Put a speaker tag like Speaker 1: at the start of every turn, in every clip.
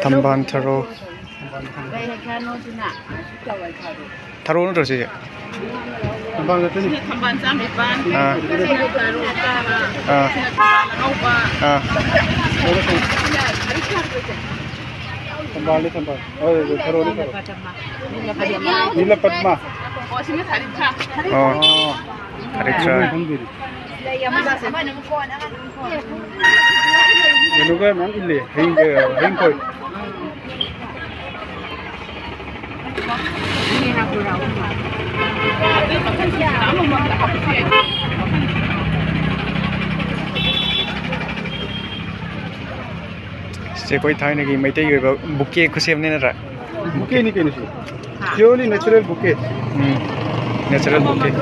Speaker 1: Tamban Tharo. Tharo nó rồi gì?
Speaker 2: Tamban cái gì? Tamban trăm một ban. Tamban đi tamban. Tharo đi tharo. Nila Padma.
Speaker 1: Haritra.
Speaker 2: Ano ka man ili? Hing koy.
Speaker 1: Se koi thai nagi mai te yoba bouquet khusem ne na ra.
Speaker 2: Bouquet ni kini si. Purely natural bouquet.
Speaker 1: Natural bouquet.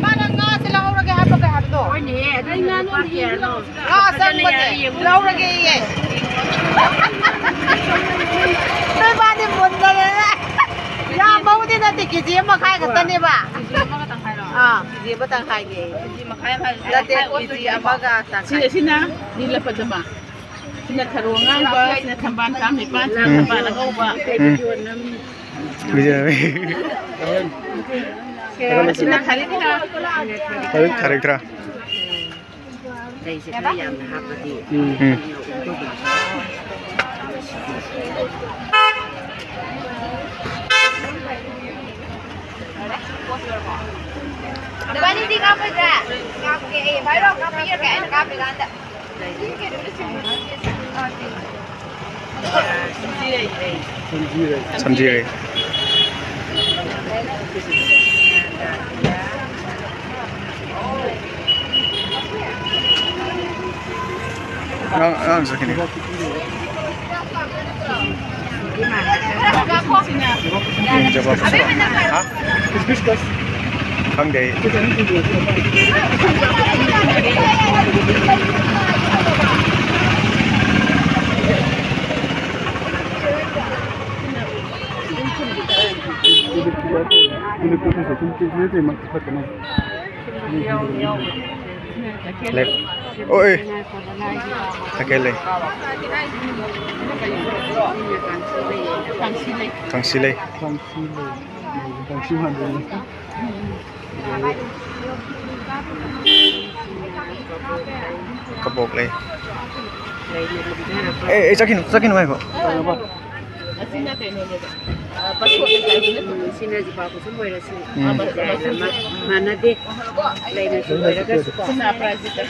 Speaker 3: Parang nga sila urage hapo kay hadto. Oni, dai nga no diye no. Sang ba ni? Urage ye. Dai ba ni bunda na. Ya mau din natin kiji ma khai ka tani ba? Kiji ma ka tang khai no. Kiji ba tang khai ge. Kiji ma khai khai. Dati kiji amaga tang khai.
Speaker 2: Sina nila Padma. Sina Tharo ngang ba, sina Tamban trăm một ban, sina Tamban ngau ba.
Speaker 1: Bây giờ
Speaker 2: Sina Haritra.
Speaker 1: Haritra.
Speaker 3: Đây sẽ phải làm hấp đi. Depan ini kamu dah, kamu baru kamu ya kan, kamu kan.
Speaker 1: Samjire. Ang sa kini. Jawab apa? Hah?
Speaker 2: Biscuit.
Speaker 1: Không đấy. Lep. Oi. Takele. Tang sile. Kabok lay. Sakin mo ko.
Speaker 2: Sina kayo nila. Pasko kayo nila.
Speaker 3: Sina di pa ako sumboy na si. Mana de. Lay na sumboy na kasi.
Speaker 2: Sina price ito.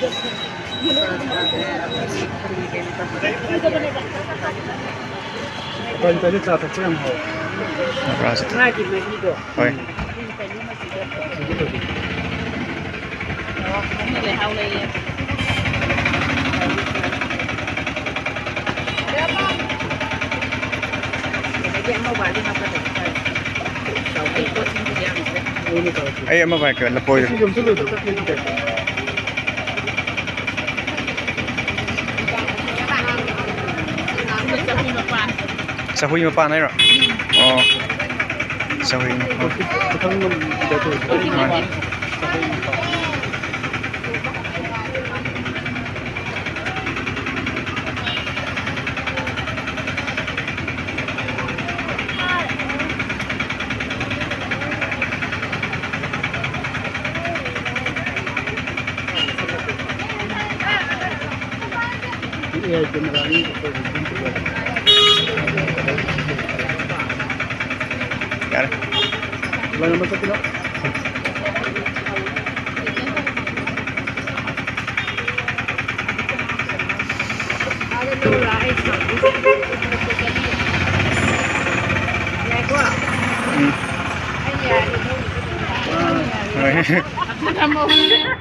Speaker 2: Pwede tayo sa tatlong ho.
Speaker 1: Naprasa.
Speaker 3: Magi magido.
Speaker 1: Oi.
Speaker 2: Nila hawlay yan.
Speaker 1: Ay, ama ba ka lapoy. Sa huy mo pa na ro. Oh. Sa huy mo. Got it.
Speaker 2: Wala naman sa pino.
Speaker 1: Rồi.